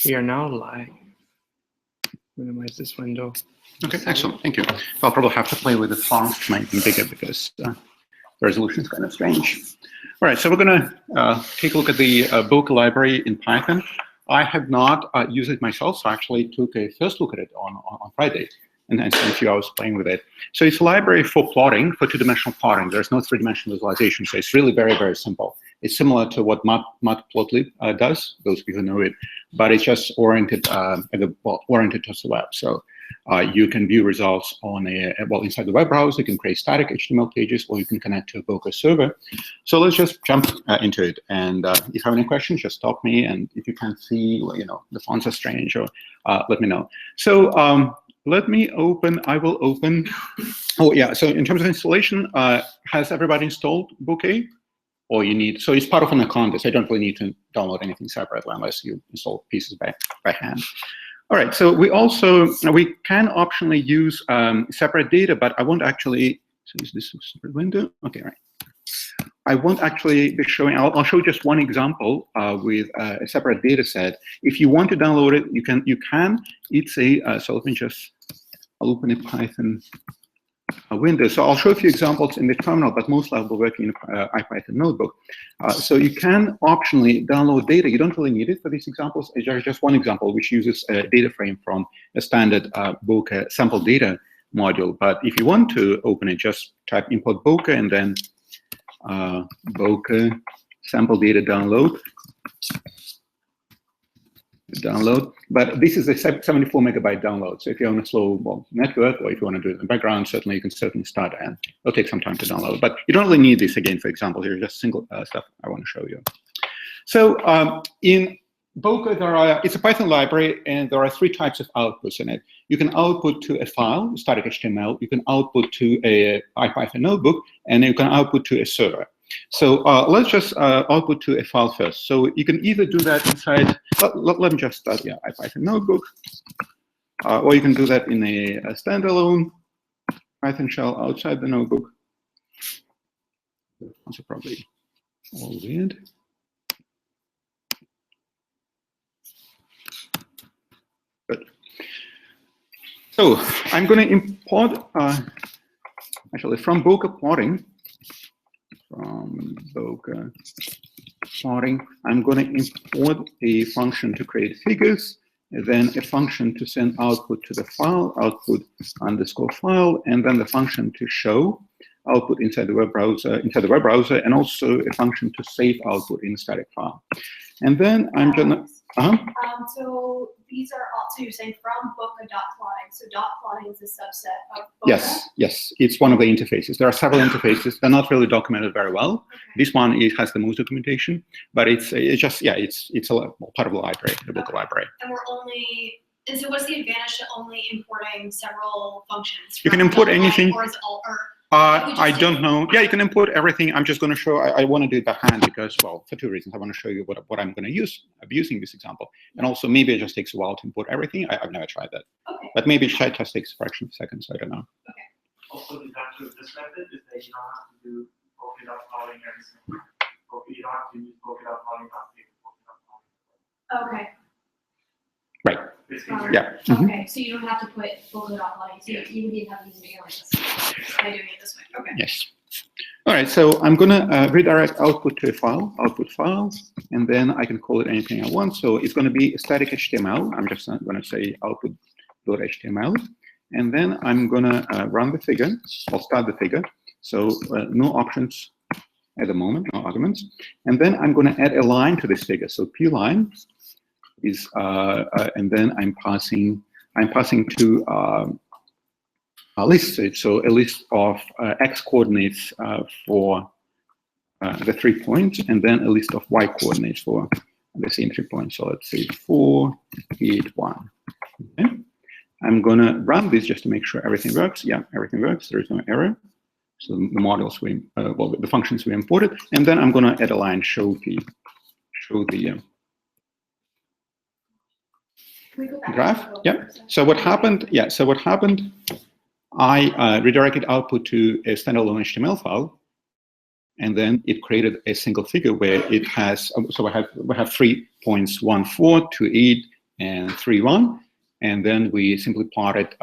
We are now live. Minimize this window. Okay, excellent. Thank you. I'll probably have to play with the font, might be bigger because the resolution is kind of strange. All right, so we're going to take a look at the Bokeh library in Python. I have not used it myself, so I actually took a first look at it on Friday, and then spent a few hours playing with it. So it's a library for plotting, for two-dimensional plotting. There's no three-dimensional visualization, so it's really very, very simple. It's similar to what Matplotlib does, those of you who know it, but it's just oriented oriented towards the web. So you can view results on inside the web browser. You can create static HTML pages, or you can connect to a Bokeh server. So let's just jump into it. And if you have any questions, just stop me. And if you can't see, the fonts are strange, or let me know. So let me open. I will open. Oh yeah. So in terms of installation, has everybody installed Bokeh? Or you need, so it's part of an account, so I don't really need to download anything separately unless you install pieces by hand. All right, so we can optionally use separate data, but I won't actually, so is this a separate window? Okay, right. I won't actually be showing, I'll show just one example with a separate data set. If you want to download it, you can, it's so let me just, I'll open a Python window. So I'll show a few examples in the terminal, but mostly I'll be working in IPython notebook. So you can optionally download data. You don't really need it for these examples. There's just one example which uses a data frame from a standard Bokeh sample data module. But if you want to open it, just type import Bokeh and then Bokeh sample data download. But this is a 74 megabyte download. So if you're on a slow network, or if you want to do it in the background, you can certainly start, and it'll take some time to download. But you don't really need this again. For example, here's just single stuff I want to show you. So in Bokeh, it's a Python library, and there are three types of outputs in it. You can output to a file, static HTML. You can output to a IPython notebook, and you can output to a server. So let's just output to a file first. So you can either do that inside, let me just start, IPython notebook, or you can do that in a standalone Python shell outside the notebook. Also probably all weird. Good. So I'm going to import, actually from Bokeh plotting, I'm going to import a function to create figures, and then a function to send output to the file, output underscore file, and then the function to show output inside the web browser, and also a function to save output in a static file. And then I'm gonna. So these are all, so you're saying from Bokeh.plotting. So .plotting is a subset of Bokeh? Yes, it's one of the interfaces. There are several interfaces. They're not really documented very well. Okay. This one has the most documentation, but it's just, it's a part of the library, the Bokeh library. And and so what's the advantage to only importing several functions? You can import anything. Or is it all, I don't know. Yeah, you can import everything. I'm just going to show. I want to do it by hand because, well, for two reasons. I want to show you what I'm going to use. I'm using this example, and also maybe it just takes a while to import everything. I've never tried that. Okay. But maybe it just takes a fraction of a second. So I don't know. Okay. Also, the advantage of this method is that you don't have to do Bokeh.plotting every single time. You don't have to use Bokeh.plotting. Okay. Right. Yeah. Okay, so you don't have to put Bokeh.plotting. So you didn't have to use an alias by doing it this way. Okay. Yes. All right. So I'm going to redirect output to a file, output file, and then I can call it anything I want. So it's going to be a static HTML. I'm just going to say output.html, and then I'm going to run the figure. I'll start the figure. So no options at the moment, no arguments. And then I'm going to add a line to this figure. So p line is, and then I'm passing to a list. So a list of x coordinates for the 3 points, and then a list of y coordinates for the same 3 points. So let's say 4, 8, 1. Okay. I'm gonna run this just to make sure everything works. Yeah, everything works. There is no error. So the models the functions we imported, and then I'm gonna add a line show the graph. Yeah. So what happened? Yeah. So what happened? I redirected output to a standalone HTML file, and then it created a single figure where it has. So we have 3 points, 1, 4, 2, 8, and 3, 1. And then we simply plotted,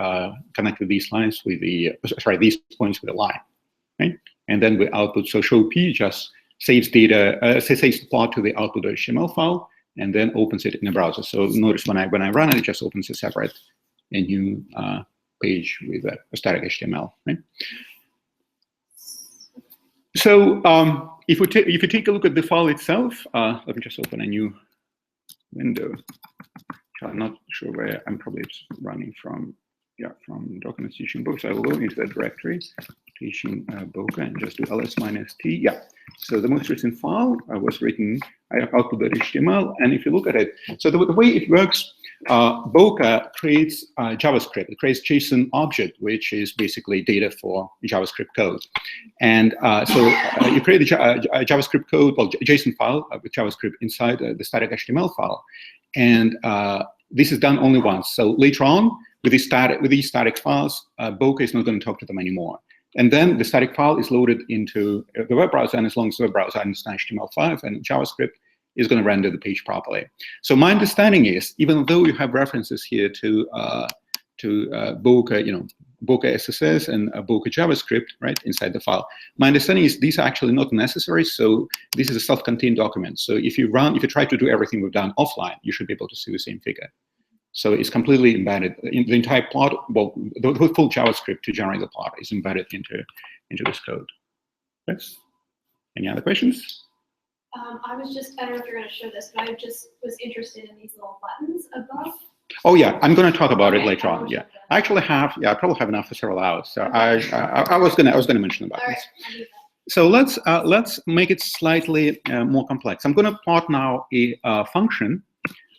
connected these lines with the, sorry, these points with a line, right? And then we output, so show P just saves data, saves the plot to the output.html file, and then opens it in a browser. So notice when I run it, it just opens a separate, a new page with a static HTML, right? So if you take a look at the file itself, let me just open a new window. I'm not sure where I'm probably running from. Yeah, from documents teaching books. I will go into that directory, teaching Bokeh, and just do ls-t. Yeah. So the most recent file was written output.html, and if you look at it, so the way it works, Bokeh creates JavaScript. It creates JSON object, which is basically data for JavaScript code. And so you create a JavaScript code, well, JSON file with JavaScript inside the static HTML file. And this is done only once. So later on, with these static files, Bokeh is not going to talk to them anymore. And then the static file is loaded into the web browser, and as long as the web browser understands HTML5 and JavaScript, is going to render the page properly. So my understanding is, even though you have references here to Bokeh, Bokeh SSS and Bokeh JavaScript, right, inside the file, my understanding is these are actually not necessary. So this is a self-contained document. So if you try to do everything we've done offline, you should be able to see the same figure. So it's completely embedded. In the entire plot, well, the full JavaScript to generate the plot is embedded into this code. Yes. Any other questions? I was just, I don't know if you're going to show this, but I just was interested in these little buttons above. Oh yeah, I'm going to talk about it later on. Yeah, I actually have. Yeah, I probably have enough for several hours. So I was gonna mention about this. So let's make it slightly more complex. I'm going to plot now a function.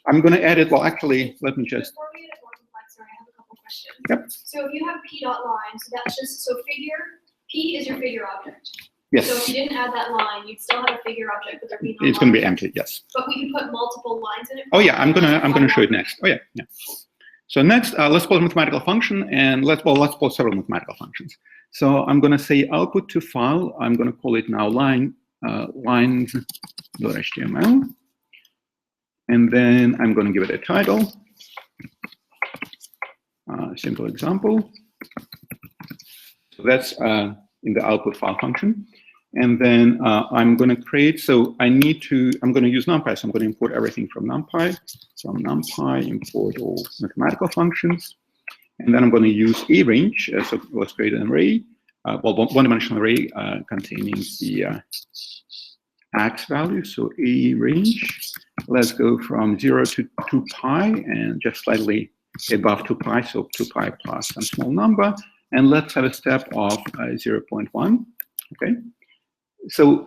I'm going to edit. Well, actually, let me just. Before we get more complex, sorry, I have a couple questions. Yep. So if you have p.line, so that's just so figure. P is your figure object. Yes. So if you didn't add that line, you'd still have a figure object, but there'd be no. It's going to be empty. Yes. But we can put multiple lines in it. Oh yeah, I'm gonna show it next. Oh yeah, yeah. So next, let's plot a mathematical function, and let's plot several mathematical functions. So I'm gonna say output to file. I'm gonna call it now lines.html, and then I'm gonna give it a title. Simple example. So that's in the output file function. And then I'm going to create, so I'm going to use NumPy, so I'm going to import everything from NumPy. From NumPy, import all mathematical functions. And then I'm going to use a range, so let's create an array, one-dimensional array containing the x value, so a range. Let's go from 0 to 2 pi, and just slightly above 2 pi, so 2 pi plus some small number. And let's have a step of 0.1, okay? So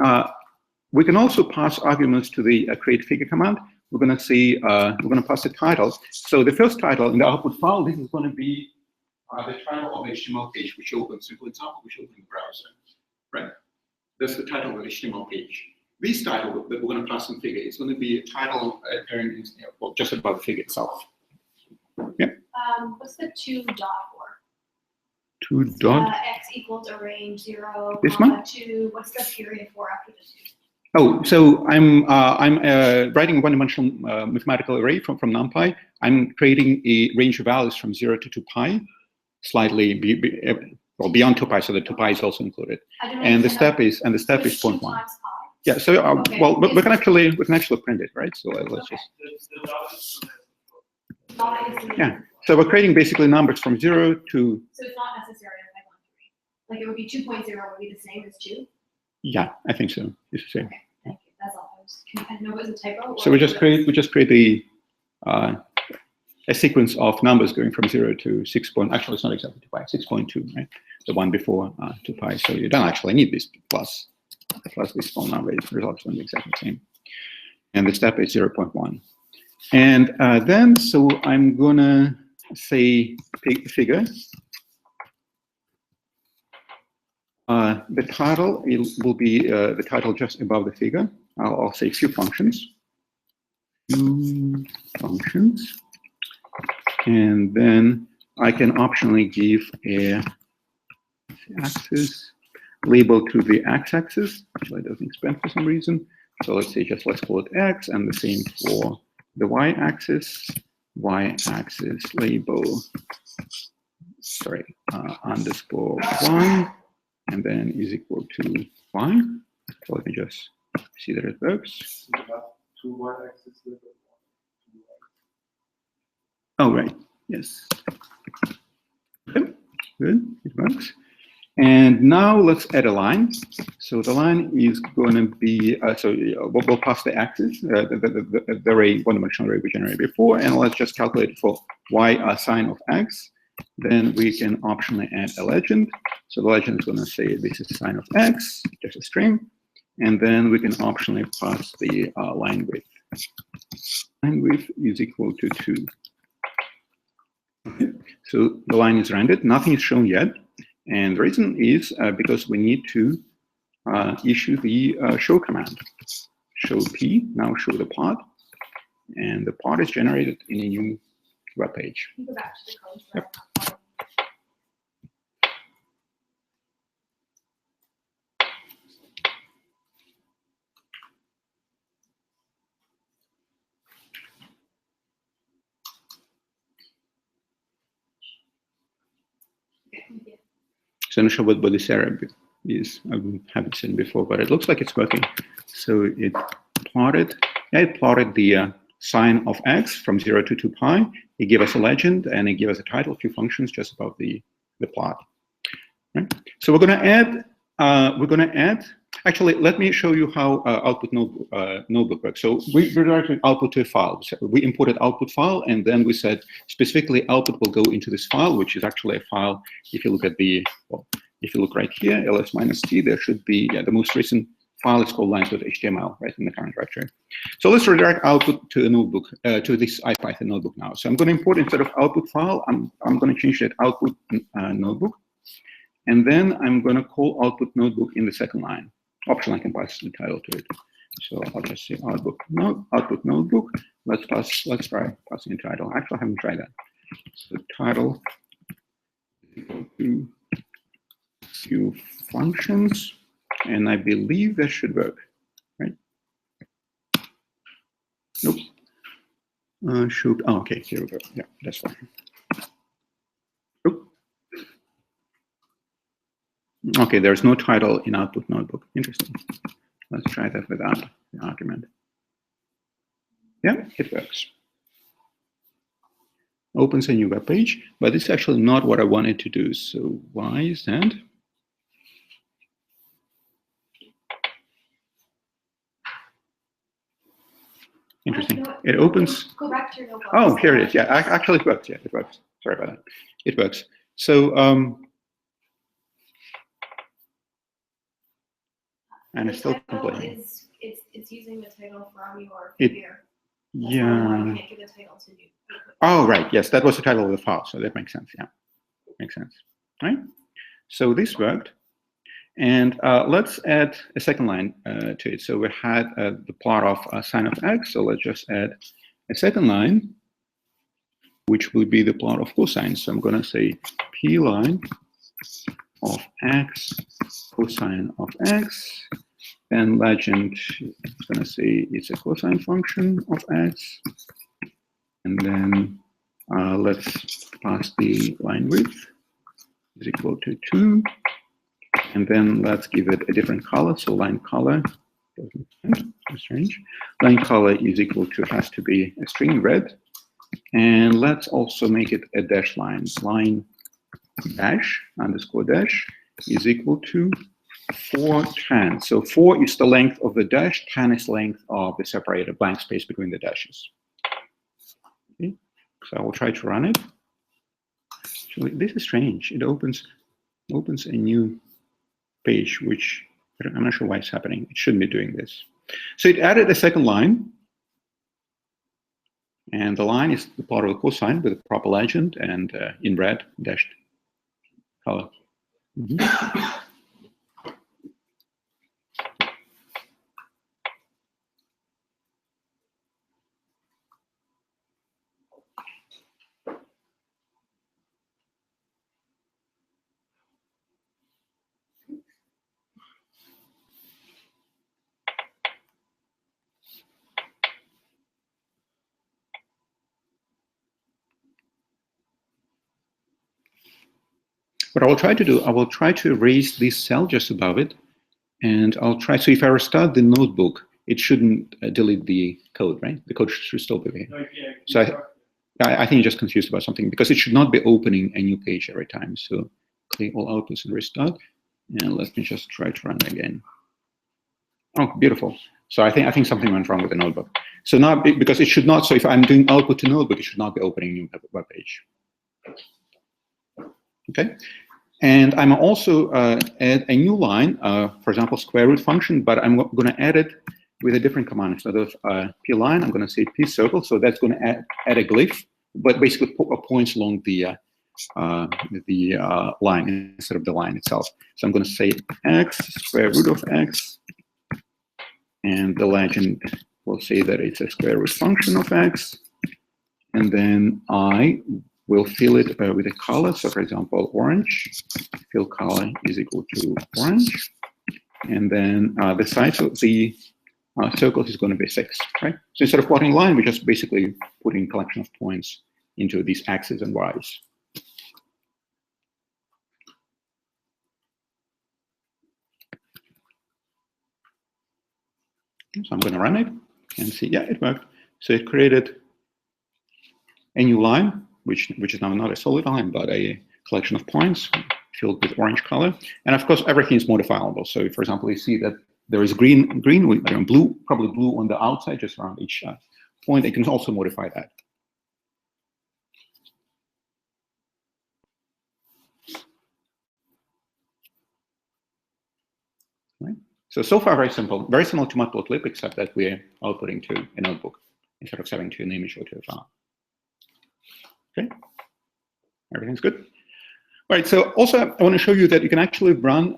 we can also pass arguments to the create figure command. We're going to see, we're going to pass the title. So the first title in the output file, this is going to be the title of the HTML page, which opens, simple example, which opens the browser, right? That's the title of the HTML page. This title that we're going to pass in figure is going to be a title appearing well, just above the figure itself. Yeah. What's the 2 dot for? 2 dot. X equals a range 0, This one? 2. What's the period for after the 2? Oh, so I'm writing a one-dimensional mathematical array from NumPy. I'm creating a range of values from 0 to 2 pi, slightly beyond 2 pi, so the 2 pi is also included. And the step is 0.1. Yeah. So Okay. well, we can actually print it, right? So let's just. Yeah. So we're creating basically numbers from 0 to. So it's not necessary like 1, 3. Like it would be 2.0 would be the same as 2. Yeah, I think so. It's the same. Okay, thank you. That's all. I didn't know it was a typo. So we just create a sequence of numbers going from 0 to 6. Actually, it's not exactly 2 pi. 6.2, right? The one before 2 pi. So you don't actually need this plus this small number. The results going to be exactly the same. And the step is 0.1. And then, so I'm gonna say figure. The title will be the title just above the figure. I'll say few functions. And then I can optionally give a axis label to the x-axis. Actually, it doesn't expand for some reason. So let's say let's call it x, and the same for the y-axis. y-axis label, underscore 1, and then is equal to y. So let me just see that it works. You have two y-axis with it. Oh, right. Yes. Okay. Good. It works. And now let's add a line. So the line is going to be, we'll pass the axis, the array, one-dimensional array we generated before, and let's just calculate for y sine of x. Then we can optionally add a legend. So the legend is going to say this is sine of x, just a string. And then we can optionally pass the line width. Line width is equal to 2. Okay. So the line is rendered. Nothing is shown yet. And the reason is because we need to issue the show command. Show p, now show the plot. And the plot is generated in a new web page. You go back to the code. Yep. So I'm not sure what this error is. I haven't seen before, but it looks like it's working. So it plotted the sine of x from 0 to 2 pi. It gave us a legend, and it gave us a title, a few functions just above the plot. Right? So we're going to add. Actually, let me show you how output notebook works. So we redirected output to a file. So we imported output file, and then we said specifically output will go into this file, which is actually a file. If you look at if you look right here, ls-t, there should be the most recent file is called lines.html, right in the current directory. So let's redirect output to a notebook, to this IPython notebook now. So I'm going to import, instead of output file, I'm going to change that output notebook, and then I'm going to call output notebook in the second line. Option I can pass the title to it. So I'll just say output notebook. Let's try passing a title. Actually, I haven't tried that. So title equal to few functions, and I believe that should work, right? Nope. Shoot. Oh, okay. Here we go. Yeah, that's fine. Oop. Okay, there's no title in output notebook. Interesting. Let's try that without the argument. Yeah, it works. Opens a new web page, but it's actually not what I wanted to do. So why is that? Interesting. It opens. Go back to your notebook. Oh, here it is. Yeah, actually it works. Yeah, it works. Sorry about that. It works. So, and it's still complaining. It's using the title from your It- figure. Yeah. You can't give the title to you. Oh, right. Yes, that was the title of the file. So that makes sense. Yeah, makes sense. Right. So this worked. And let's add a second line to it. So we had the plot of sine of x. So let's just add a second line, which will be the plot of cosine. So I'm going to say p line of x, cosine of x. And legend is going to say it's a cosine function of x. And then let's pass the line width is equal to 2. And then let's give it a different color. So line color, that's strange. Line color is equal to, has to be a string red. And let's also make it a dash line. Line dash underscore dash is equal to 4tan. So 4 is the length of the dash, tan is length of the separated blank space between the dashes. Okay. So I will try to run it. Actually, this is strange. It opens a new page, which I'm not sure why it's happening. It shouldn't be doing this. So it added a second line. And the line is the plot of the cosine with a proper legend and in red dashed color. Mm-hmm. what I will try to do, I will try to erase this cell just above it, and I'll try. So if I restart the notebook, it shouldn't delete the code, right? The code should still be there. No, yeah, So I think you're just confused about something, because it should not be opening a new page every time. So clear all outputs and restart. And let me just try to run it again. Oh, beautiful. So I think something went wrong with the notebook. So now, because it should not, so if I'm doing output to notebook, it should not be opening a new web page. Okay. And I'm also add a new line, for example, square root function, but I'm going to add it with a different command. Instead of p line, I'm going to say p circle. So that's going to add a glyph, but basically points along the line instead of the line itself. So I'm going to say x square root of x, and the legend will say that it's a square root function of x, and then I will fill it with a color. So for example, orange, fill color is equal to orange, and then the size of the circle is going to be 6, right? So instead of plotting a line, we're just basically putting a collection of points into these x's and y's. So I'm going to run it and see, yeah, it worked. So it created a new line, which is now not a solid line, but a collection of points filled with orange color. And of course, everything is modifiable. So for example, you see that there is green with blue, probably blue on the outside, just around each point. You can also modify that. Right. So far, very simple, very similar to Matplotlib, except that we're outputting to a notebook instead of saving to an image or to a file. Okay, everything's good. All right, so also I want to show you that you can actually run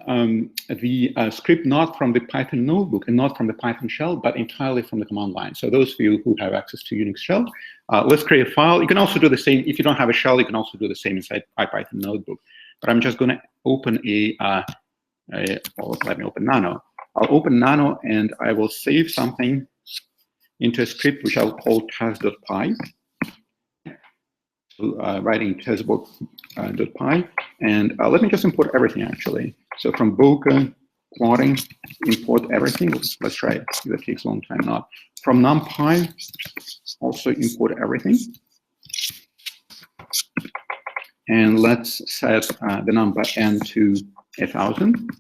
the script not from the Python notebook and not from the Python shell, but entirely from the command line. So those of you who have access to Unix shell, let's create a file. You can also do the same. If you don't have a shell, you can also do the same inside IPython notebook. But I'm just going to open well, let me open Nano. I'll open Nano and I will save something into a script which I'll call test.py. Writing test.py, and let me just import everything actually. So from Bokeh plotting, import everything. Let's try it. That takes a long time. Not from NumPy, also import everything. And let's set the number n to 1000.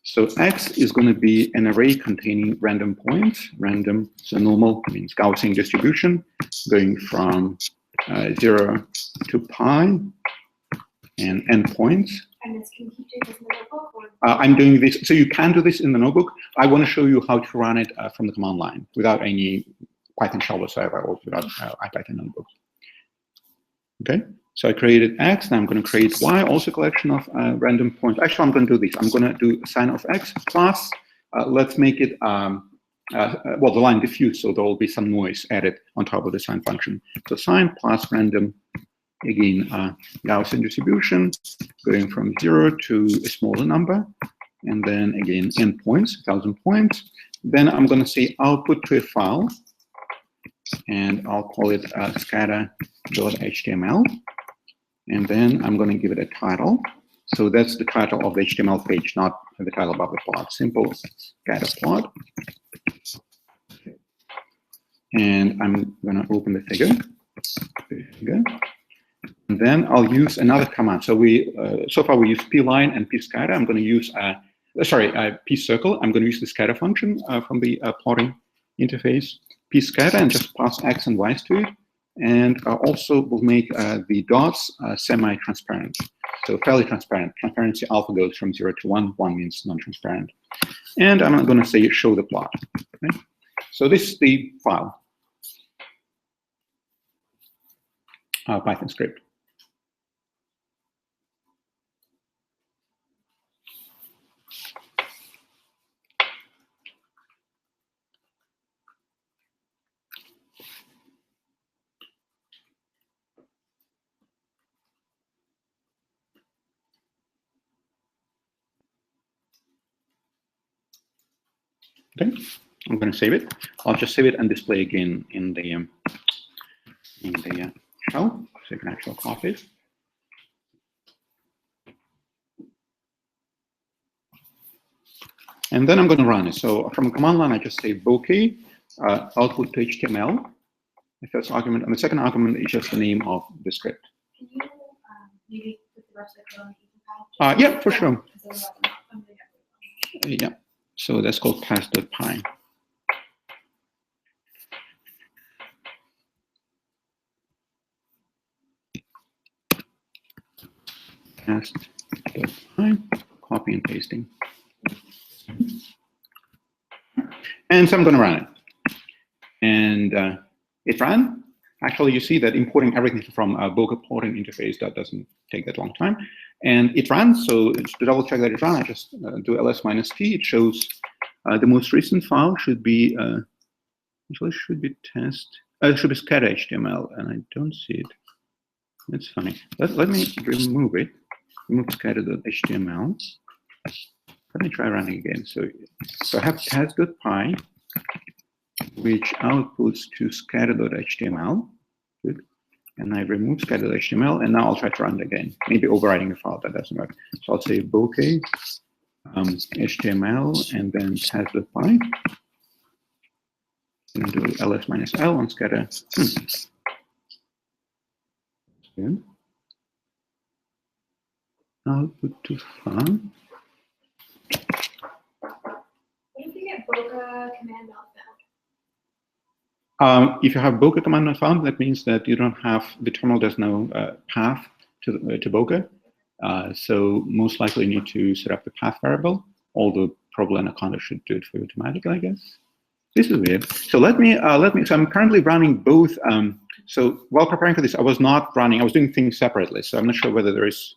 So x is going to be an array containing random points. Random, so normal means Gaussian distribution, going from 0 to pi and n points. And this, can you keep doing this in the notebook? Or? I'm doing this, so you can do this in the notebook. I want to show you how to run it from the command line without any Python shell whatsoever or without IPython notebook. Okay, so I created x, and I'm going to create y, also a collection of random points. Actually, I'm going to do this. I'm going to do sign of x plus, let's make it, well, the line diffuse, so there will be some noise added on top of the sign function. So sign plus random, again, Gaussian distribution, going from 0 to a smaller number, and then again, n points, 1000 points. Then I'm going to say output to a file, and I'll call it scatter.html. And then I'm going to give it a title. So that's the title of the HTML page, not the title above the plot. Simple scatter plot. And I'm going to open the figure. And then I'll use another command. So so far we use pline and pscatter. I'm going to use pcircle. I'm going to use the scatter function from the plotting interface. Pscatter, and just pass x and y's to it. And also we'll make the dots semi-transparent. So fairly transparent. Transparency alpha goes from 0 to 1. 1 means non-transparent. And I'm going to say show the plot. Okay? So this is the file, Python script. Okay, I'm going to save it. I'll just save it and display again in the shell, so you can actually copy it. And then I'm going to run it. So from a command line, I just say Bokeh, output to HTML. The first argument, and the second argument is just the name of the script. Can you maybe put the rest of the code on the etherpad? Yeah, for sure. Because I'm doing everything. Yeah. So that's called pass.py. Pass.py, copy and pasting. And so I'm going to run it. And it ran. Actually, you see that importing everything from a Bokeh porting interface, that doesn't take that long time. And it ran, so to double check that it ran, I just do ls-t. It shows the most recent file should be, actually should be it should be scatter HTML, and I don't see it. That's funny. Let me remove it. Remove scatter.html. Let me try running again. So I have pass.py, which outputs to scatter.html. Good. And I remove scatter.html, and now I'll try to run it again. Maybe overwriting a file, that doesn't work. So I'll say Bokeh, HTML, and then pass.py. And do ls-l on scatter. Good. Output to file. What if you get Bokeh command not found? If you have Bokeh command not found, that means that you don't have, the terminal does no path to Bokeh. So most likely you need to set up the path variable, although probably Anaconda should do it for you automatically, I guess. This is weird. So so I'm currently running both. So while preparing for this, I was doing things separately. So I'm not sure whether there is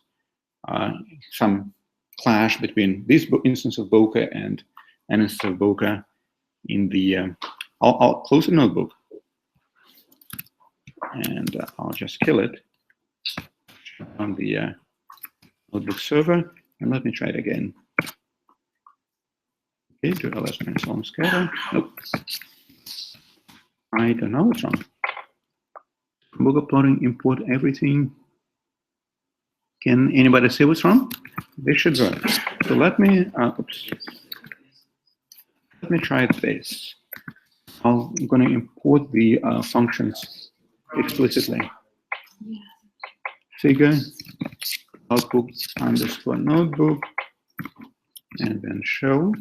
some clash between this instance of Bokeh and an instance of Bokeh in the, I'll close the notebook and I'll just kill it on the notebook server, and let me try it again. Okay, do ls-l on scatter. Nope. I don't know what's wrong. Bokeh plotting, import everything. Can anybody say what's wrong? This should work. So let me, let me try this. I'm going to import the functions explicitly. Figure, output underscore notebook, and then show.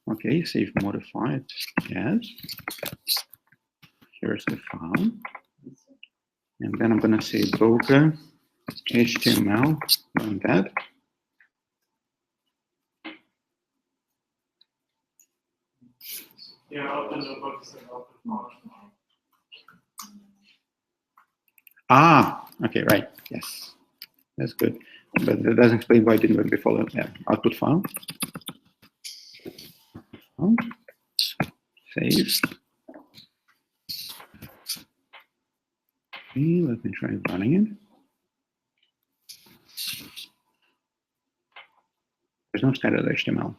Okay, save modified. Yes. Here's the file. And then I'm going to say Bokeh HTML on that. Yeah, open the books and open the Okay, right. Yes, that's good. But that doesn't explain why it didn't work before. Yeah, output file. Save. Okay, let me try running it. There's no scatter.html.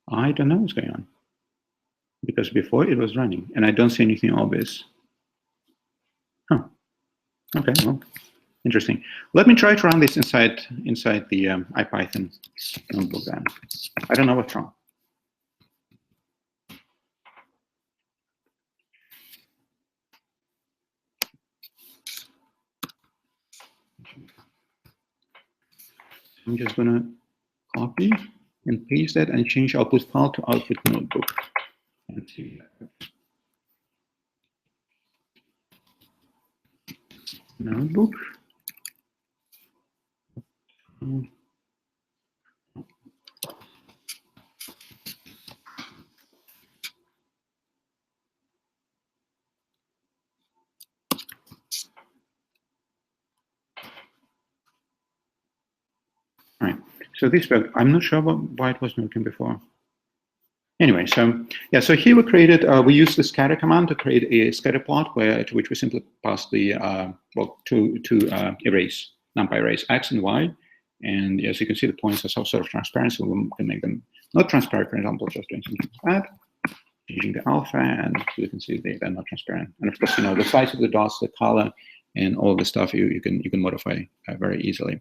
I don't know what's going on, because before it was running, and I don't see anything obvious. Huh. Okay, well, interesting. Let me try to run this inside the IPython notebook then. I don't know what's wrong. I'm just going to copy and paste that and change output file to output notebook. And see. Notebook. All right, so this worked. I'm not sure why it wasn't working before. Anyway, so yeah, so here we used the scatter command to create a scatter plot to which we simply pass the to erase, numpy erase x and y, and as you can see, the points are sort of transparent, so we can make them not transparent. For example, just doing something like that, changing the alpha, and you can see they're not transparent. And of course, the size of the dots, the color, and all the stuff you can modify very easily.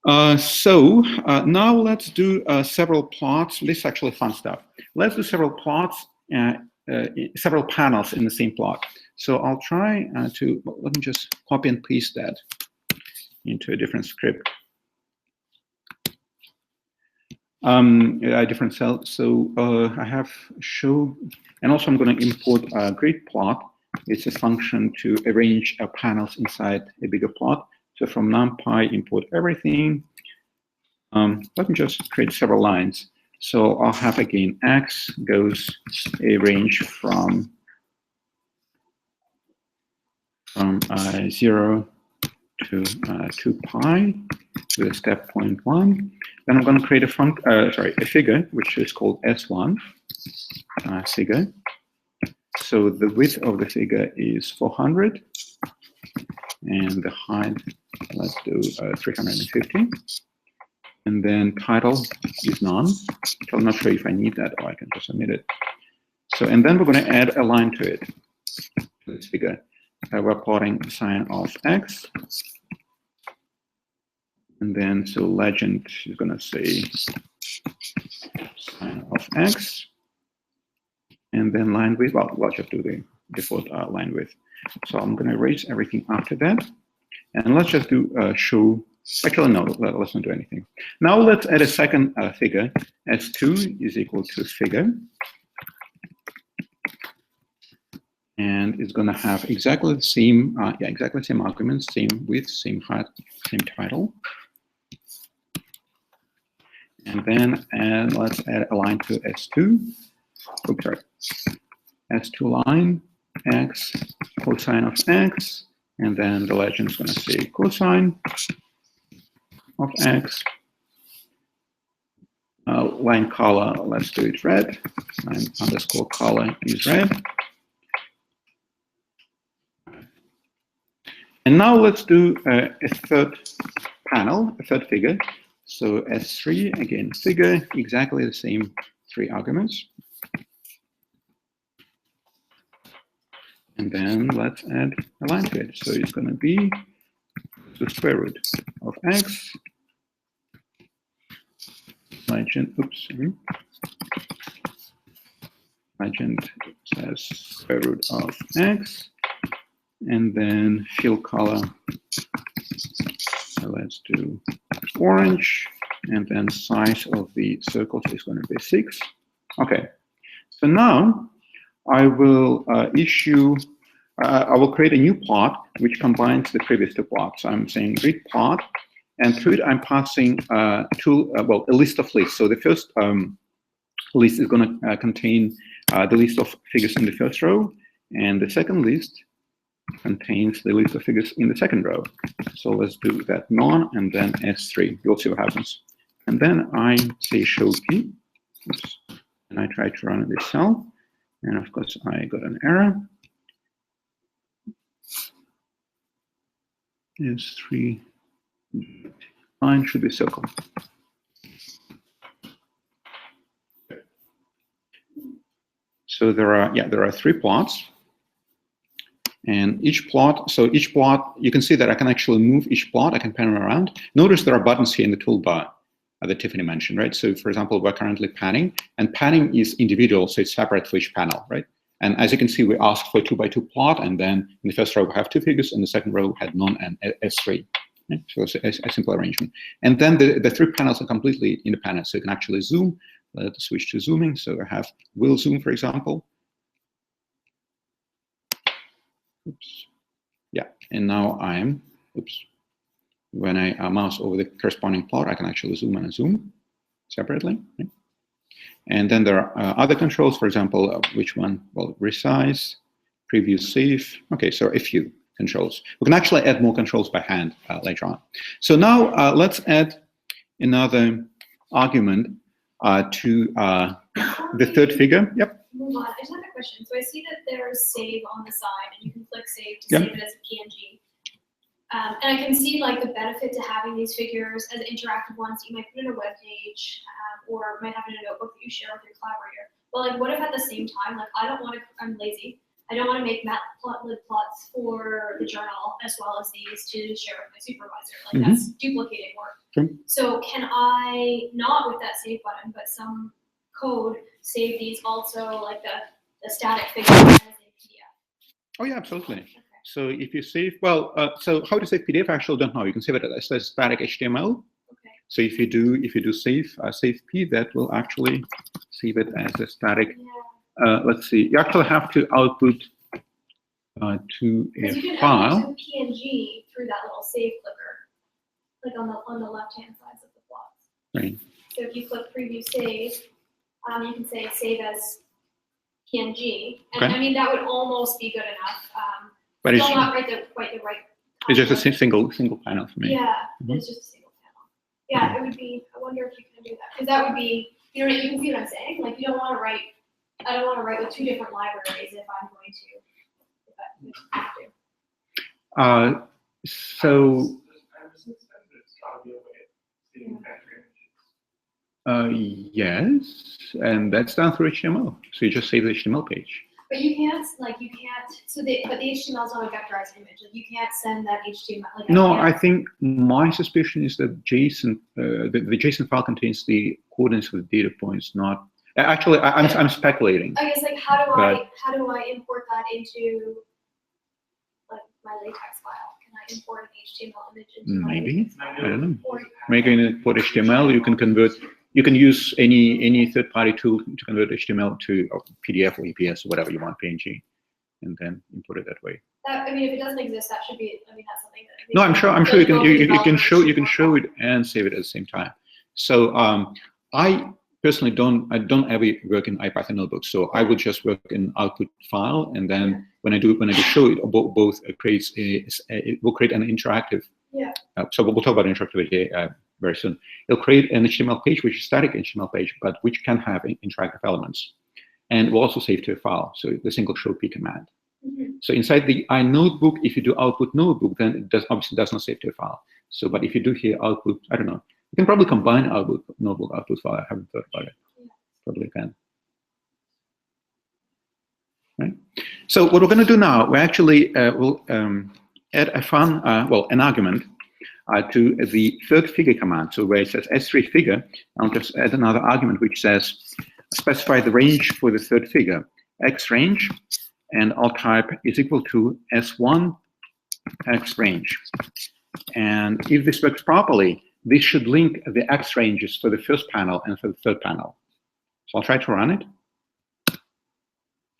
Now let's do several plots. This is actually fun stuff. Let's do several plots, several panels in the same plot. So I'll try let me just copy and paste that into a different script. A different cell. So I have show, and also I'm going to import a grid plot. It's a function to arrange panels inside a bigger plot. So from NumPy, import everything. Let me just create several lines. So I'll have again x goes a range from 0 to 2 pi with a step 0.1. Then I'm going to create a figure which is called S1 figure. So the width of the figure is 400, and the height, let's do 350. And then title is none. So I'm not sure if I need that, or I can just omit it. So, and then we're going to add a line to it, to this figure. We're plotting sine of x. And then, so legend is going to say sine of x. And then line width, well, we'll just do the default line width. So I'm going to erase everything after that. And let's just do show. Actually, no, let's not do anything. Now let's add a second figure. S2 is equal to figure. And it's going to have exactly the same, exactly the same arguments, same width, same height, same title. And then let's add a line to S2. Oops, sorry. S2 line, x, cosine of x, and then the legend is going to say cosine of x. Line color, let's do it red. Line underscore color is red. And now let's do a third panel, a third figure. So S3, again, figure, exactly the same 3 arguments. And then let's add a line to it. So it's going to be the square root of x. Legend, oops, legend says square root of x. And then fill color, so let's do orange. And then size of the circles is going to be 6. Okay, so now I will I will create a new plot which combines the previous 2 plots. So I'm saying grid plot, and to it I'm passing a list of lists. So the first list is going to contain the list of figures in the first row, and the second list contains the list of figures in the second row. So let's do that non and then S3. You'll see what happens. And then I say show key. Oops. And I try to run this cell. And of course, I got an error. S3 line should be circle. So there are 3 plots. And each plot, you can see that I can actually move each plot. I can pan them around. Notice there are buttons here in the toolbar that Tiffany mentioned, right? So for example, we're currently panning, and panning is individual, so it's separate for each panel, right? And as you can see, we asked for a 2x2 plot, and then in the first row we have 2 figures, in the second row we had none and S3. Right? So it's a simple arrangement. And then the 3 panels are completely independent, so you can actually zoom. Let's switch to zooming. So I have will zoom, for example. Oops. Yeah, and now I'm, oops. When I mouse over the corresponding plot, I can actually zoom and zoom separately. Right? And then there are other controls, for example, which one? Well, resize, preview, save. Okay, so a few controls. We can actually add more controls by hand later on. So now let's add another argument to the third figure. Yep. Move on. I just have a question. So I see that there's save on the side, and you can click save to save it as a PNG. And I can see like the benefit to having these figures as interactive ones that you might put in a web page, or might have in a notebook that you share with your collaborator. But like, what if at the same time, like, I don't want to, I'm lazy, I don't want to make matplotlib plots for the journal as well as these to share with my supervisor. Like that's duplicating work. Sure. So can I, not with that save button, but some code, save these also like the static figure as a PDF? Oh yeah, absolutely. Okay. So if you save, well, so how to save PDF? I actually don't know. You can save it as a static HTML. Okay. So if you do save P, that will actually save it as a static. Yeah. Let's see. You actually have to output to Because you a can file. output to PNG through that little save clicker, like on the left-hand sides of the plots. Right. So if you click preview save, you can say save as PNG, and Okay. I mean that would almost be good enough. But Still not quite the right. it's just a content. single panel for me. Yeah, Mhm. it's just a single panel. Yeah, it would be. I wonder if you can do that, because that would be. You know, you can see what I'm saying. Like you don't want to write. I don't want to write with two different libraries if I'm going to. If I have to. So yes, and that's done through HTML. So you just save the HTML page. But you can't, so but the HTML is not a vectorized image. Like you can't send that HTML. Like No, I think my suspicion is that JSON, the JSON file contains the coordinates with data points, not. Actually, I'm speculating. I guess like how do I import that into like my latex file? Can I import an HTML image into my Maybe, I don't know. Or, Maybe in import HTML, you can convert. You can use any third-party tool to convert HTML to PDF or EPS or whatever you want, PNG, and then import it that way. I mean, if it doesn't exist, that should be. I mean, that's something that. No, I'm sure you can show it and save it at the same time. So I personally don't ever work in IPython notebooks. So I would just work in output file, and then when I do show it, both creates it will create an interactive. Yeah. So we'll talk about interactivity very soon. It'll create an HTML page, which is static HTML page, but which can have interactive elements, and will also save to a file. So the single show p command. So inside the iNotebook, if you do output notebook, then it obviously does not save to a file. So, but if you do here output, I don't know, you can probably combine output notebook output file. I haven't thought about it. Probably can. Right. So what we're going to do now, we actually will add a fun, an argument to the third figure command. So where it says S3 figure, I'll just add another argument which says specify the range for the third figure, X range. And I'll type is equal to S1 X range. And if this works properly, this should link the X ranges for the first panel and for the third panel. So I'll try to run it.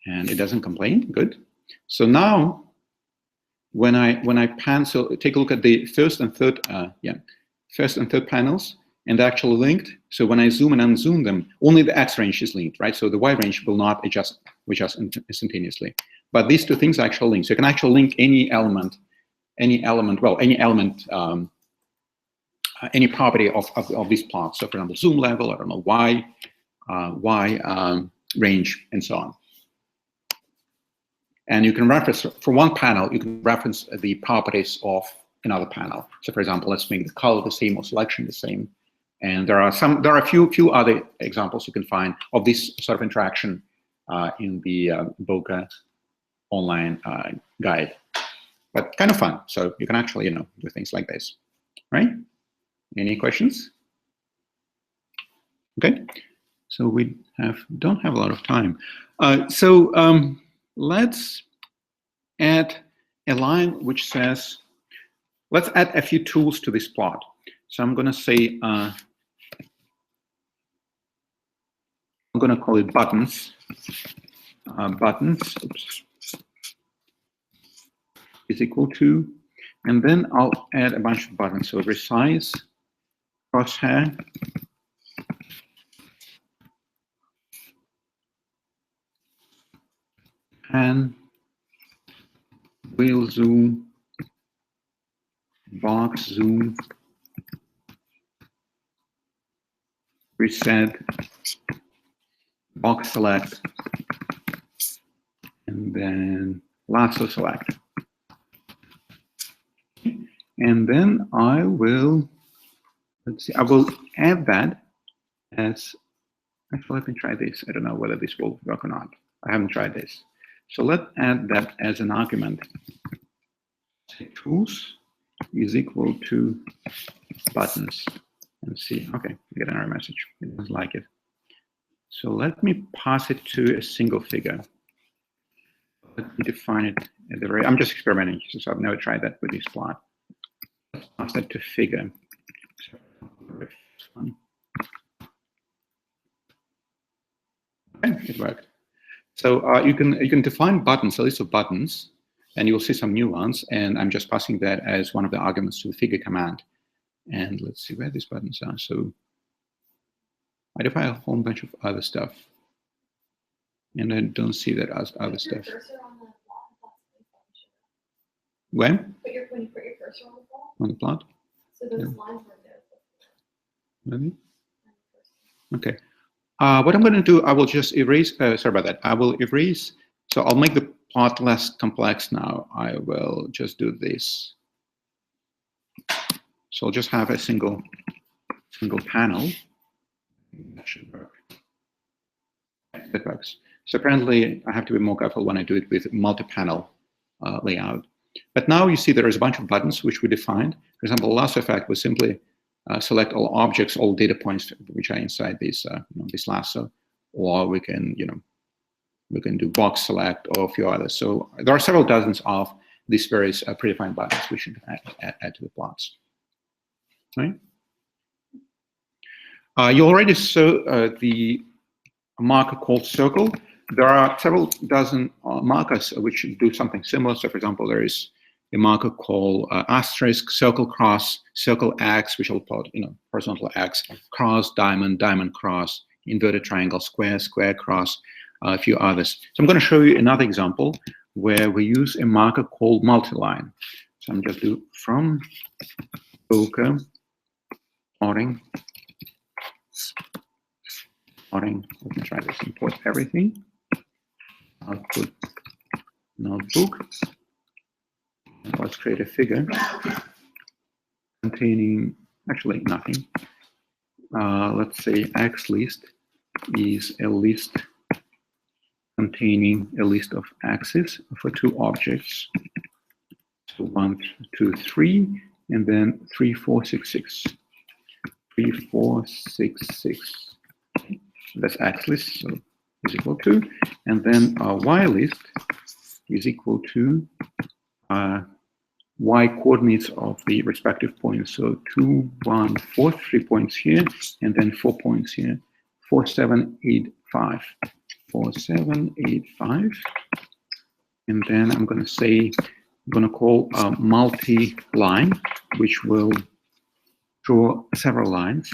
And it doesn't complain, good. So now, when I pan, so take a look at the first and third panels, and they're actually linked. So when I zoom and unzoom them, only the X range is linked, right? So the Y range will not adjust instantaneously. But these two things are actually linked. So you can actually link any element, any property of these plots. So for example, zoom level, I don't know, Y range, and so on. And you can reference, for one panel, you can reference the properties of another panel. So for example, let's make the color the same or selection the same. And there are a few other examples you can find of this sort of interaction in the Bokeh online guide. But kind of fun. So you can actually, do things like this, right? Any questions? Okay. So we don't have a lot of time. Let's add a line which says, let's add a few tools to this plot. So I'm going to say, I'm going to call it buttons. Buttons, oops, is equal to, and then I'll add a bunch of buttons. So resize, crosshair, and wheel zoom, box zoom, reset, box select, and then lasso select. And then I will, I will add that as, actually let me try this. I don't know whether this will work or not. I haven't tried this. So let's add that as an argument. Say tools is equal to buttons. And see, okay, I get an error message. It doesn't like it. So let me pass it to a single figure. Let me define it at the very, I'm just experimenting, so I've never tried that with this plot. Let's pass that to figure. Okay, it worked. So you can define buttons, a list of buttons, and you'll see some new ones. And I'm just passing that as one of the arguments to the figure command. And let's see where these buttons are. So I define a whole bunch of other stuff, and I don't see that as other stuff. When? When you put your cursor on the plot. On the plot? So those lines were there. Maybe. Okay. What I'm going to do, I will just erase. Sorry about that. I will erase. So I'll make the plot less complex now. I will just do this. So I'll just have a single panel. That should work. That works. So apparently, I have to be more careful when I do it with multi-panel layout. But now you see there is a bunch of buttons which we defined. For example, the lasso effect was simply select all objects, all data points which are inside this this lasso, or we can do box select or a few others. So there are several dozens of these various predefined buttons we should add to the plots. Right? You already saw the marker called circle. There are several dozen markers which do something similar. So, for example, there is a marker called asterisk, circle cross, circle X, which I'll put, horizontal X, cross, diamond, diamond cross, inverted triangle, square, square cross, a few others. So I'm going to show you another example where we use a marker called multiline. So I'm just do from Bokeh plotting. Let me try this. Import everything. Output notebook. Let's create a figure containing actually nothing. Let's say X list is a list containing a list of axes for two objects. So 1, 2, 3, and then 3, 4, 6, 6. 3, 4, 6, 6. That's X list, so is equal to, and then Y list is equal to Y coordinates of the respective points. So 2, 1, 4, 3 points here, and then 4 points here. 4, 7, 8, 5. 4, 7, 8, 5. And then I'm going to say, I'm going to call multi-line, which will draw several lines.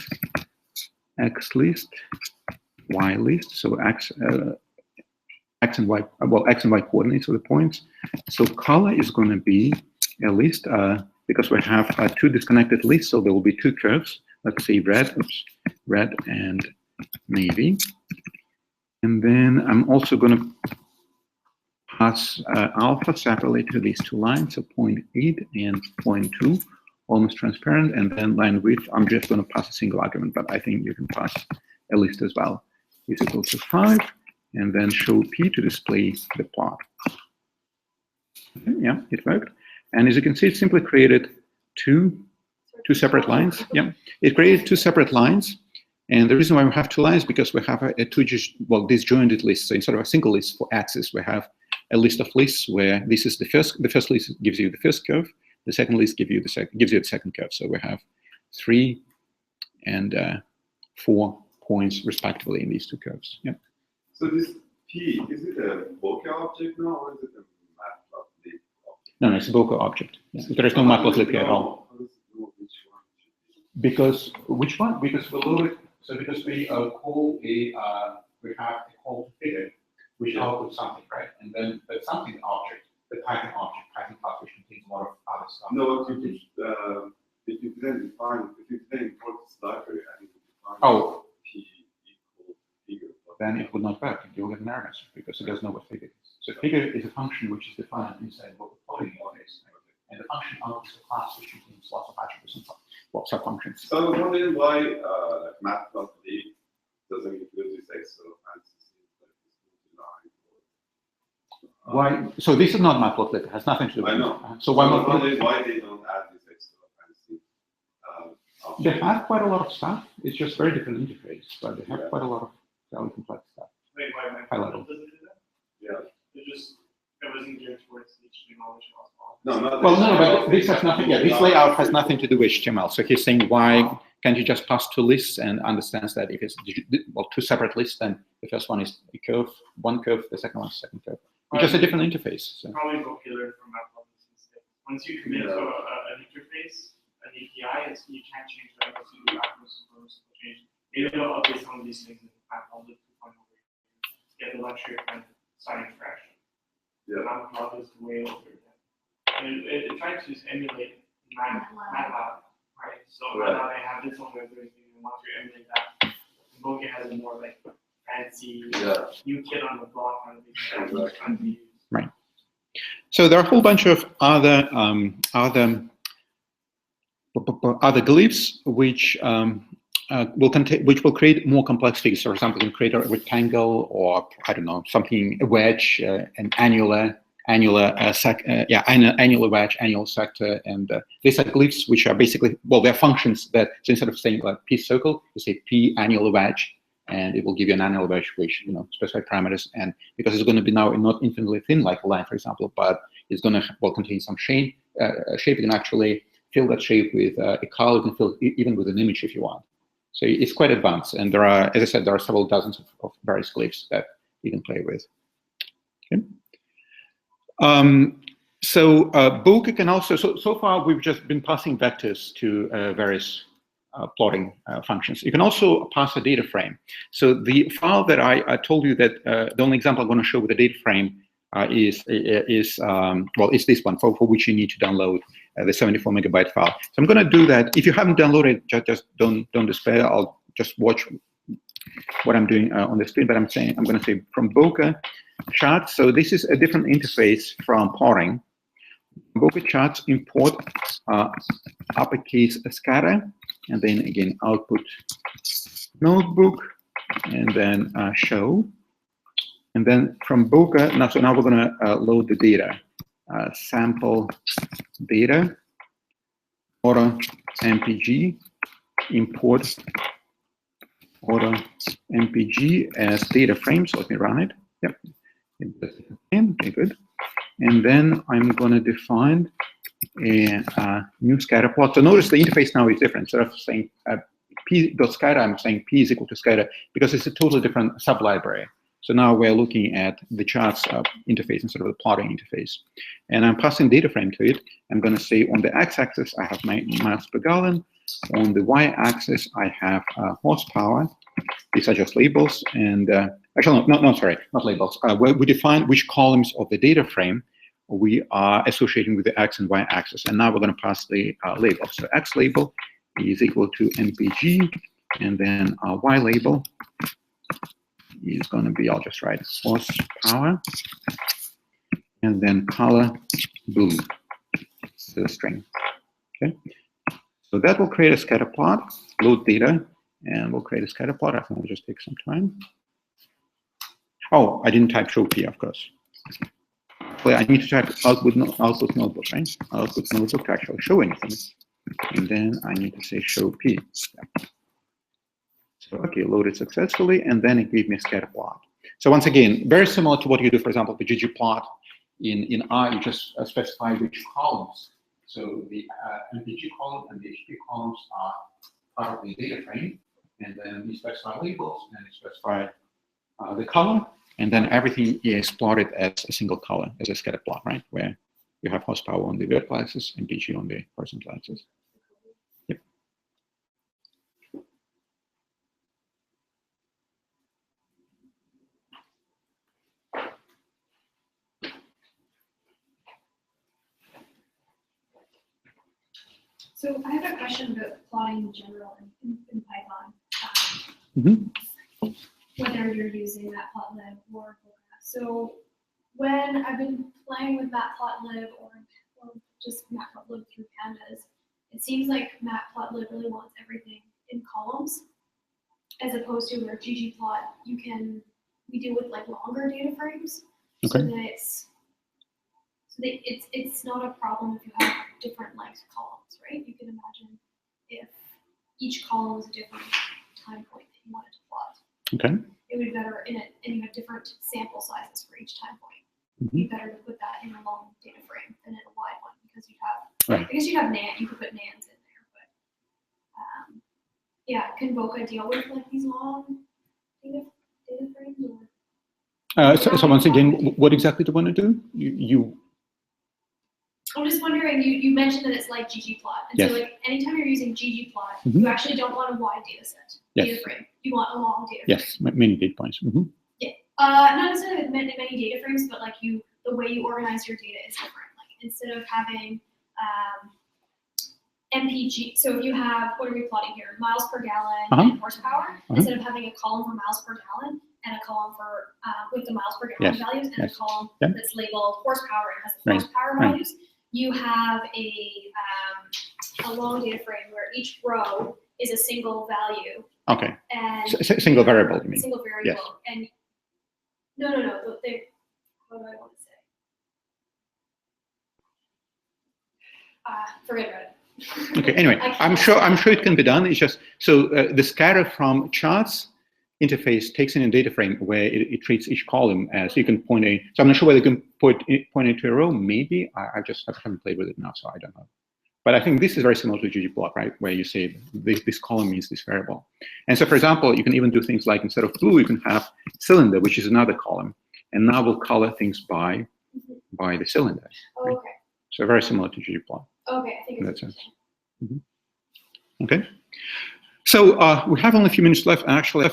X list, Y list, so X and Y, well, X and Y coordinates of the points. So color is going to be a list because we have two disconnected lists, so there will be two curves. Let's say red and navy. And then I'm also going to pass alpha separately to these two lines, so 0.8 and 0.2, almost transparent. And then line width, I'm just going to pass a single argument, but I think you can pass a list as well. Is equal to 5, and then show P to display the plot. Okay, yeah, it worked. And as you can see, it simply created two separate lines. Yeah, it created two separate lines. And the reason why we have two lines because we have a disjointed list. So instead of a single list for axis, we have a list of lists where this is the first list gives you the first curve, the second list gives you the second curve. So we have 3 and 4 points respectively in these two curves. Yeah. So this P, is it a Bokeh object now, or is it a matplotlib object? No, it's a Bokeh object. Yeah. There is no matplotlib at all. Because which one? Because we load it. So because we call we have a call to figure, which outputs something, right? And then the something object, the Python object, Python class, which contains a lot of other stuff. No, if you then define, if you then import this library and you define P equal figure, then it would not work. You will get an error message because it doesn't know what figure is. So figure is a function which is defined inside what the plotting is. And the function outputs a class which contains lots of attributes and sub-functions. So I was wondering why matplotlib doesn't include this extra fancy things like this multi-line. Why? So this is not matplotlib. It has nothing to do with I it. know. So why I was not? wondering why they don't add this extra fancy. They option. have quite a lot of stuff. It's just very different interface, but they have quite a lot of fairly complex stuff. Wait, why my High level. doesn't do that? Yeah. It wasn't geared towards HTML, which was all. No, not Well, this. no, but this has nothing. Yeah, this layout has nothing to do with HTML. So he's saying, why can't you just pass two lists and understands that if it's two separate lists, then the first one is a curve, one curve, the second one is second curve. It's just a different interface. So. Probably Bokeh learned from matplotlib instead. Once you commit to an interface, an API, you can't change that unless you do macros and change. Maybe they'll update some of these things in matplotlib 2.0. Get the luxury of kind of sign interaction. Yeah. Matplotlib is way over that. And it tries to emulate MATLAB, right? So now they have this on Web 3, and once you emulate that, Bokeh has a more like fancy new kid on the block on these. Right. So there are a whole bunch of other glyphs which which will create more complexity. So, for example, you can create a rectangle, or I don't know, something, a wedge, an annular wedge, annular sector, and these are glyphs which are basically, well, they're functions that, so instead of saying like p circle, you say p annular wedge, and it will give you an annular wedge which, you know, specify parameters, and because it's going to be now not infinitely thin like a line, for example, but it's going to contain some shape. You can actually fill that shape with a color. You can fill it even with an image if you want. So it's quite advanced, and there are, as I said, there are several dozens of various glyphs that you can play with. Okay. Bokeh can also, so far we've just been passing vectors to various plotting functions. You can also pass a data frame. So the file that I told you that the only example I'm going to show with a data frame is this one for which you need to download the 74 megabyte file. So I'm going to do that. If you haven't downloaded, just don't despair. I'll just watch what I'm doing on the screen. But I'm going to say from Bokeh charts. So this is a different interface from plotting. Bokeh charts import uppercase scatter, and then again output notebook, and then show. And then from Bokeh, now we're going to load the data. Sample data, order MPG, import order MPG as data frame. So let me run it. Yep. Okay, good. And then I'm going to define a new scatter plot. So notice the interface now is different. Instead of saying p.scatter, I'm saying p is equal to scatter because it's a totally different sublibrary. So now we're looking at the charts interface instead of the plotting interface. And I'm passing data frame to it. I'm going to say on the x-axis, I have my miles per gallon. On the y-axis, I have horsepower. These are just labels. And actually, sorry, not labels. We define which columns of the data frame we are associating with the x and y axis. And now we're going to pass the label. So x label is equal to mpg, and then our y label is going to be, I'll just write horsepower, and then color blue, the string. Okay, so that will create a scatter plot, load data, and we'll create a scatter plot. I think it'll just take some time. Oh, I didn't type show p, of course. Well, I need to type output notebook, right? Output notebook to actually show anything, and then I need to say show p. Yeah. So, okay, loaded successfully, and then it gave me a scatter plot. So once again, very similar to what you do, for example, the ggplot in R, you just specify which columns. So the MPG column and the HP columns are part of the data frame, and then you specify labels, and you specify the color, and then everything is plotted as a single color, as a scatter plot, right? Where you have horsepower on the vertical axis and MPG on the horizontal axis. Yep. So I have a question about plotting in general in Python. Whether you're using Matplotlib or Bokeh. So when I've been playing with Matplotlib or just Matplotlib through pandas, it seems like Matplotlib really wants everything in columns, as opposed to where ggplot we deal with like longer data frames. Okay. So then it's So it's not a problem if you have different length columns, right? You can imagine if each column was a different time point that you wanted to plot. Okay. It would be better and you have different sample sizes for each time point. It'd Mm-hmm. be better to put that in a long data frame than in a wide one because you have. Right. I guess you have NAND. You could put NANDs in there, but yeah, can Bokeh deal with like these long data frames? Or? So once again, what exactly do you want to do? You I'm just wondering. You mentioned that it's like ggplot, and yes. so like anytime you're using ggplot, Mm-hmm. you actually don't want a wide data set. Yes. Data frame. You want a long data frame. Yes, many data points. Mm-hmm. Not necessarily many data frames, but like the way you organize your data is different. Like instead of having MPG, so if you have, what are we plotting here? Miles per gallon and horsepower, instead of having a column for miles per gallon and a column for with the miles per gallon values and a column that's labeled horsepower and has the horsepower values, you have a long data frame where each row is a single value. Okay. And single variable, you mean? Single variable. Yes. And no. What do I want to say? Forget about it. Okay. Anyway, I'm sure it can be done. It's just so the scatter from charts interface takes in a data frame where it treats each column as you can point a. So I'm not sure whether you can point it to a row. Maybe I haven't played with it now, so I don't know. But I think this is very similar to ggplot, right? Where you say this column means this variable. And so, for example, you can even do things like instead of blue, you can have cylinder, which is another column. And now we'll color things by the cylinder. Oh, right? okay. So very similar to ggplot. Okay, I think In that it's sense. Mm-hmm. Okay. So we have only a few minutes left. Actually, I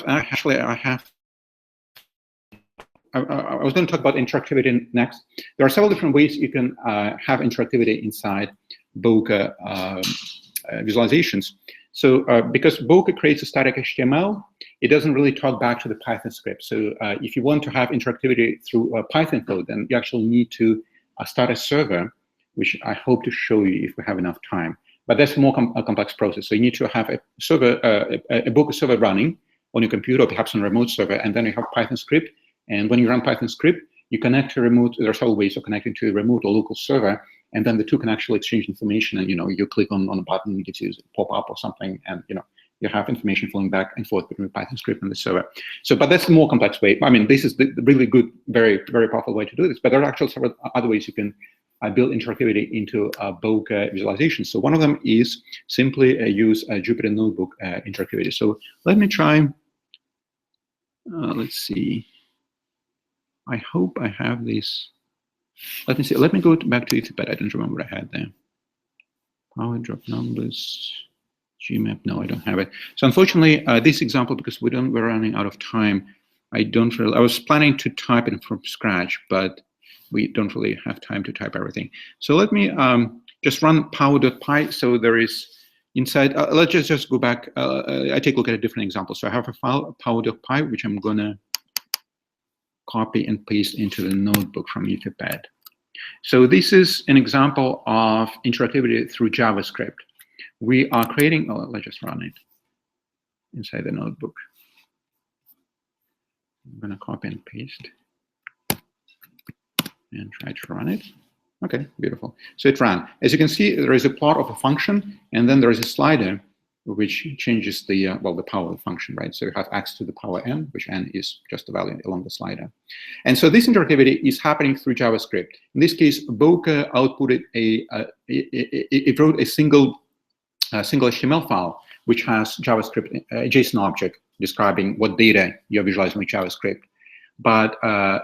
was going to talk about interactivity next. There are several different ways you can have interactivity inside Bokeh visualizations. So because Bokeh creates a static HTML, it doesn't really talk back to the Python script. So if you want to have interactivity through Python code, then you actually need to start a server, which I hope to show you if we have enough time. But that's a more complex process. So you need to have a server, a Bokeh server running on your computer, or perhaps on a remote server, and then you have Python script. And when you run Python script, you connect to remote. There are several ways of connecting to a remote or local server, and then the two can actually exchange information. And you click on a button, it gives you a pop-up or something, and you have information flowing back and forth between Python script and the server. So, but that's the more complex way. I mean, this is the really good, very, very powerful way to do this. But there are actually several other ways you can build interactivity into Bokeh visualization. So one of them is simply use Jupyter Notebook interactivity. So let me try. Let's see. I hope I have this. Let me see. Let me go back to Etherpad. I don't remember what I had there. Power drop numbers, Gmap. No, I don't have it. So unfortunately, this example, because we're running out of time, I was planning to type it from scratch, but we don't really have time to type everything. So let me just run power.py. So there is inside. Let's just go back. I take a look at a different example. So I have a file power.py, which I'm gonna copy and paste into the notebook from Etherpad. So this is an example of interactivity through JavaScript. We are creating, let's just run it inside the notebook. I'm gonna copy and paste and try to run it. Okay, beautiful. So it ran. As you can see, there is a plot of a function, and then there is a slider which changes the the power of the function, right? So you have x to the power n, which n is just the value along the slider. And so this interactivity is happening through JavaScript. In this case, Bokeh outputted it wrote a single HTML file which has JavaScript, a JSON object describing what data you're visualizing with JavaScript. But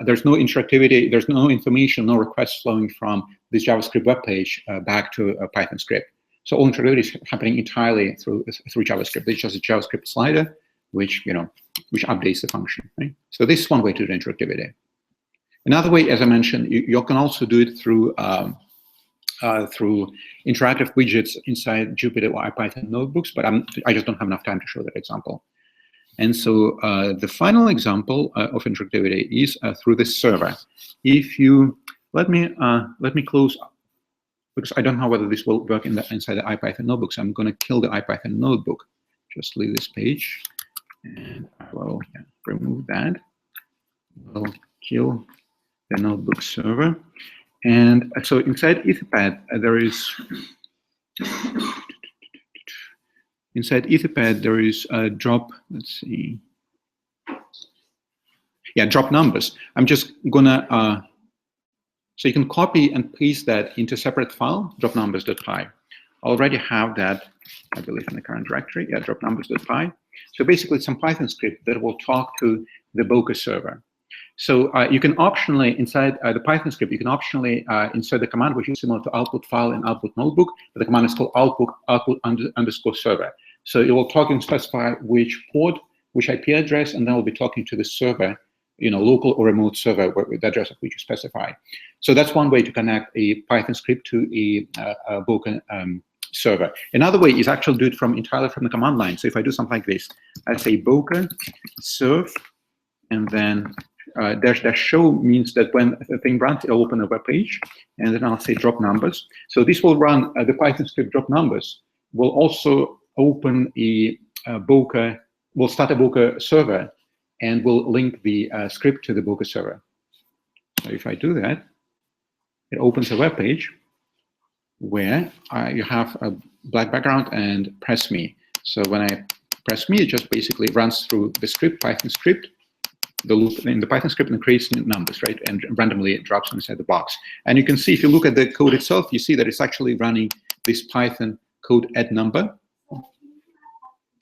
there's no interactivity, there's no information, no requests flowing from this JavaScript web page back to a Python script. So all interactivity is happening entirely through JavaScript. It's just a JavaScript slider, which updates the function. Right? So this is one way to do interactivity. Another way, as I mentioned, you can also do it through interactive widgets inside Jupyter or IPython notebooks. But I just don't have enough time to show that example. And so the final example of interactivity is through this server. If you let me close, because I don't know whether this will work inside the IPython notebook, so I'm going to kill the IPython notebook. Just leave this page, and I will remove that. We'll kill the notebook server, And so inside Etherpad, there is a drop. Let's see. Yeah, drop numbers. I'm just gonna. So you can copy and paste that into a separate file, dropnumbers.py. I already have that, I believe, in the current directory. Yeah, dropnumbers.py. So basically, it's some Python script that will talk to the Bokeh server. So you can optionally, inside the Python script, you can optionally insert the command, which is similar to output file in output notebook, but the command is called output_server. So it will talk and specify which port, which IP address, and then we'll be talking to the server, local or remote server, with the address of which you specify. So that's one way to connect a Python script to a Bokeh server. Another way is actually do it entirely from the command line. So if I do something like this, I say Bokeh serve, and then dash show means that when the thing runs, it'll open a web page, and then I'll say drop numbers. So this will run the Python script drop numbers. Will also open a Bokeh, will start a Bokeh server, and will link the script to the Bokeh server. So if I do that, it opens a web page where you have a black background and press me. So when I press me, it just basically runs through the script, Python script, the loop in the Python script, and creates numbers, right? And randomly it drops them inside the box. And you can see, if you look at the code itself, you see that it's actually running this Python code add number.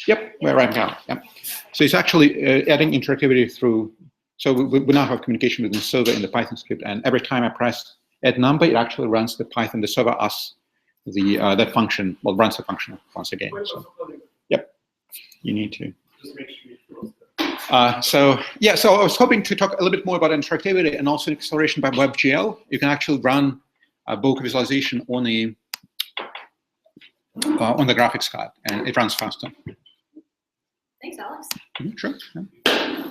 Yep, we're right now. Yep. So it's actually adding interactivity through. So we now have communication with the server in the Python script, and every time I press add number, it actually runs the Python. The server asks that function, well, runs the function once again. So, yep, you need to. So I was hoping to talk a little bit more about interactivity and also acceleration by WebGL. You can actually run a Bokeh visualization on the graphics card, and it runs faster. Thanks, Alex. Sure. Yeah.